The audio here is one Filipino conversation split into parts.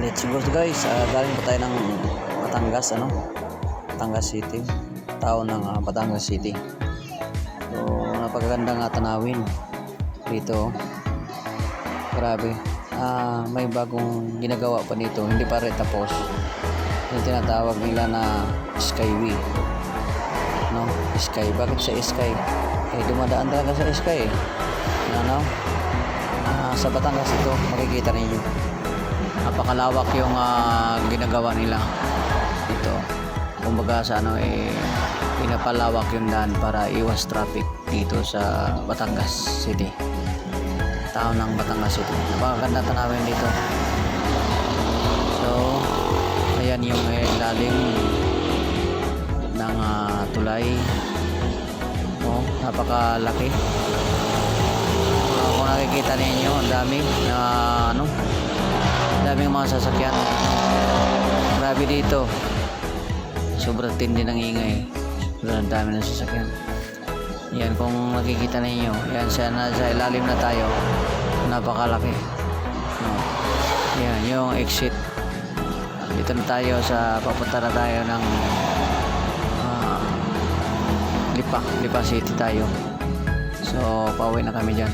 Let's go guys, galing po tayo ng Batangas, Batangas City, taon ng Batangas City. So napakaganda nga tanawin dito, grabe. May bagong ginagawa pa dito, hindi pa rin tapos. Yung tinatawag nila na Skyway, Sky. Bakit sa Sky? Dumadaan talaga sa Sky sa Batangas ito, makikita ninyo napakalawak yung ginagawa nila dito. Kumbaga sa pinapalawak yung daan para iwas traffic dito sa Batangas City, taon ng Batangas City. Napakaganda tanawin dito. So ayan yung lalim ng tulay. Napakalaki. Kung nakikita ninyo, ang dami na daming mga sasakyan. Grabe dito, sobrang tindi ng ingay, sobrang dami ng sasakyan. Yan, kung nakikita ninyo, yan sa ilalim na tayo, napakalaki. Yan yung exit. Dito na tayo sa papunta na tayo ng Lipa City tayo. So pauwi na kami dyan.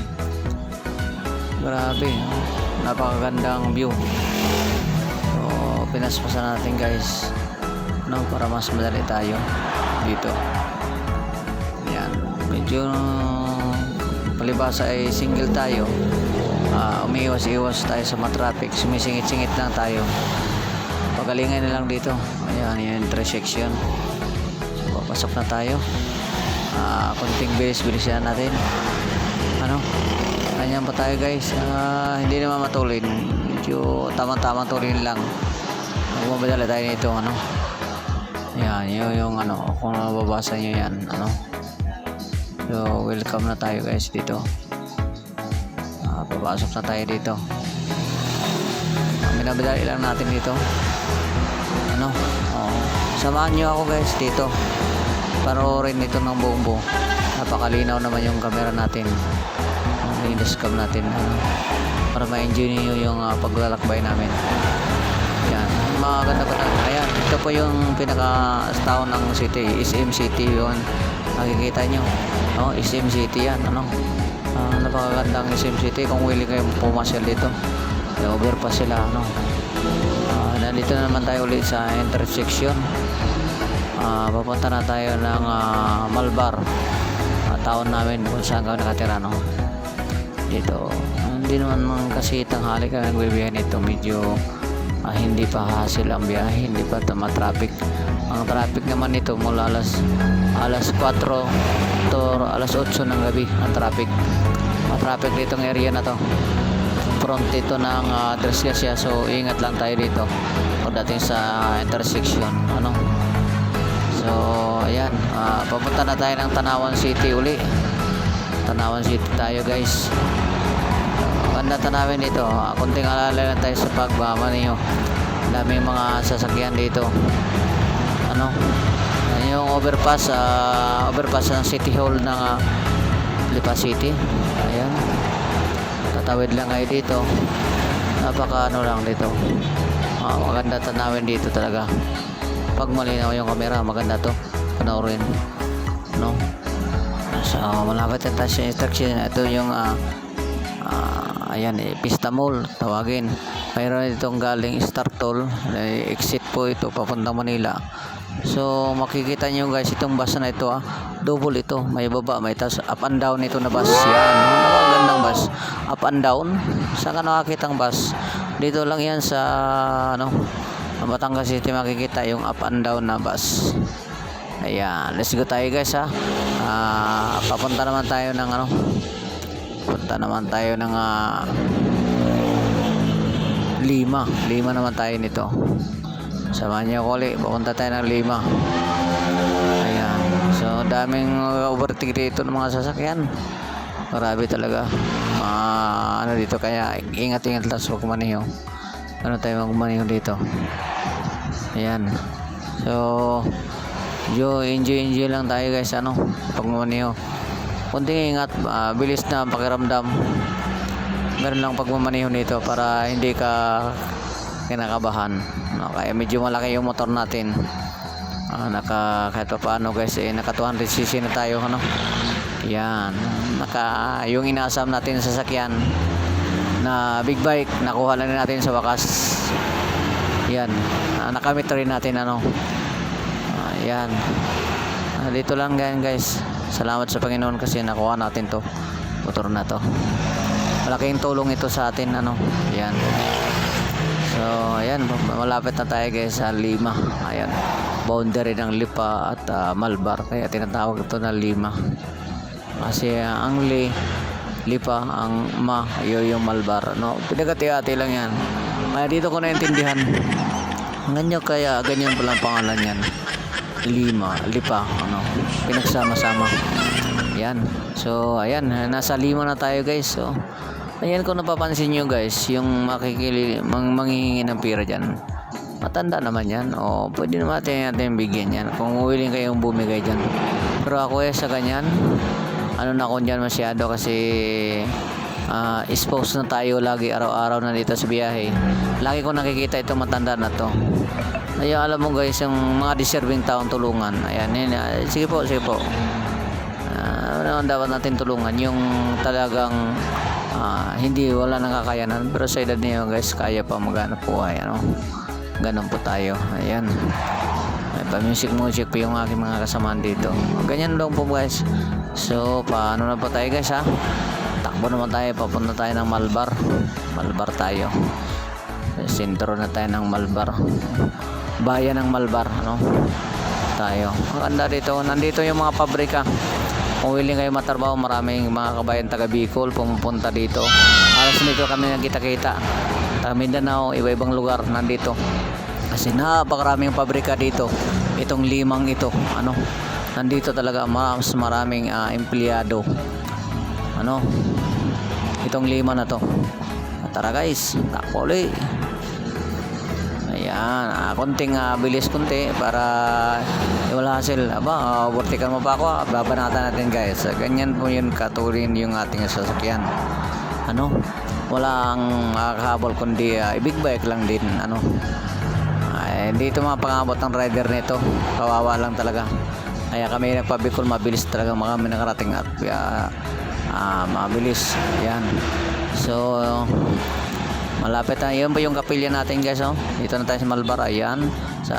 Grabe, napakagandang view. So pinaspasan natin guys, para mas madali tayo dito. Yan, medyo palibasa ay single tayo. Umiiwas-iwas tayo sa traffic, sumisingit-singit lang tayo. Pagalingan na lang dito. Ayan, yung intersection. So papasok na tayo. Konting bilis-bilisan natin. Ganyan pa tayo guys. Hindi naman matulin, medyo tamang-tamang tulin lang. Magmamadali tayo nito. Yan, yung kung nababasa nyo yan. So welcome na tayo guys dito. Papasok na tayo dito. Minabadali lang natin dito. Samahan nyo ako guys dito, panoorin nito ng buong buo. Napakalinaw naman yung camera natin, yung dashcam natin, para ma-enjoy niyo yung paglalakbay namin. Yan, maganda pa natin. Ayan, ito po yung pinaka-town ng city, SM City yun. Nakikita nyo, SM City yan. Napakagandang SM City. Kung willing kayo pumasyal dito, overpass sila. Nandito na naman tayo ulit sa intersection. Papunta na tayo ng Malbar, taon namin kung saan kami nakatira dito. Hindi naman kasi tanghali kami nagbibiyahe nito. Medyo hindi pa hassle ang biyahe, hindi pa traffic. Ang traffic naman nito mula alas 4 to alas 8 ng gabi ang traffic. Traffic dito ng area na to, front dito ng Tres Gracias. So ingat lang tayo dito pagdating sa intersection. So ayan, papunta na tayo ng Tanawan City uli. Tanawan City tayo guys. Ganda tanawin dito. Kunting alala lang tayo sa pagmamaneho. Daming mga sasakyan dito. Yung overpass ng City Hall ng Lipa City. Ayan, tatawid lang kayo dito. Napaka lang dito. Maganda tanawin dito talaga. Pag malinaw yung camera, maganda to panoorin. So malapit na tayo sa instruction. Ito yung ayan, Pista Mall tawagin. Mayroon itong galing Star Toll, exit po ito papuntang Manila. So makikita nyo guys, itong bus na ito, double ito, may baba, may taas, up and down ito na bus. Yan, napakagandang bus, up and down. Saan ka nakakita ang bus? Dito lang yan sa Batangas City, makikita yung up and down na bus. Ayan, let's go tayo guys. Papunta naman tayo ng Lima naman tayo nito. Samahan niyo ako ulit, papunta tayo ng Lima. Ayan, so daming overtake dito ng mga sasakyan. Grabe talaga. Dito, kaya ingat-ingat lang sa pagmamaneho. Tayo magmaneho dito. Ayan, so enjoy lang tayo guys. Pagmamaneho, kunting ingat, bilis na pakiramdam. Meron lang pagmamaneho nito para hindi ka kinakabahan. No, kaya medyo malaki yung motor natin. Kahit pa paano guys, naka 200cc na tayo, ano. Yan, yung inaasam natin sa sasakyan na big bike, nakuha na natin sa wakas. Yan, nakamit rin natin, ano. Yan, dito lang ganyan guys. Salamat sa Panginoon kasi nakuha natin to motor na to. Malaking tulong ito sa atin, ano. Yan, so ayan, malapit na tayo guys sa Lima. Ayan, boundary ng Lipa at Malbar, kaya tinatawag ito na Lima kasi ang Lipa, ang yung Malbar, no. Pinagati-hati lang yan, kaya dito ko naintindihan ganyan palang pangalan yan. Lima, Lipa, ano, pinagsama-sama. Yan, so ayan, nasa Lima na tayo guys. So ayan, kung napapansin nyo guys, yung manghihingi ng pira dyan, matanda naman yan, o pwede naman natin bigyan yan kung willing kayong bumigay dyan. Pero ako sa ganyan, ano na ako dyan masyado kasi expose na tayo lagi araw-araw na dito sa biyahe. Lagi ko nakikita itong matanda na to. Ayun, alam mo guys, yung mga deserving taong tulungan. Ayan, sige po. Ano dapat natin tulungan? Yung talagang hindi, wala nang kakayanan, pero sa edad niyo guys, kaya pa maghanap buhay, ano. Ganun po tayo. Ayan, may pa-music pa yung aking mga kasamaan dito. Ganyan lang po guys. So paano na po tayo guys, ha? Takbo naman tayo, papunta tayo ng Malbar tayo. Sentro na tayo ng Malbar, bayan ng Malbar, ano, tayo. Maganda dito, nandito yung mga pabrika. Kung willing kayo matrabaho, maraming mga kabayan taga Bicol pumupunta dito. Alas nito kami nagkita-kita, taga Mindanao, iba-ibang lugar nandito kasi napakaraming pabrika dito. Itong Limang ito, ano, nandito talaga mas maraming empleyado, ano, itong Lima na to. Tara guys, takoli. Ayan, konting bilis konti para wala hassle. Vertical mo pa ako, babanatan natin guys. Ganyan po yun katulin yung ating sasakyan, ano. Walang makakahabol kundi big bike lang din, ano. Dito mga pangabot ng rider nito, kawawa lang talaga. Kaya kami nagpabikol, mabilis talaga kami nakarating at mabilis. Yan, so malapit na. Yun ba yung kapilya natin guys, oh. Dito na tayo sa Malbar. Ayan, sa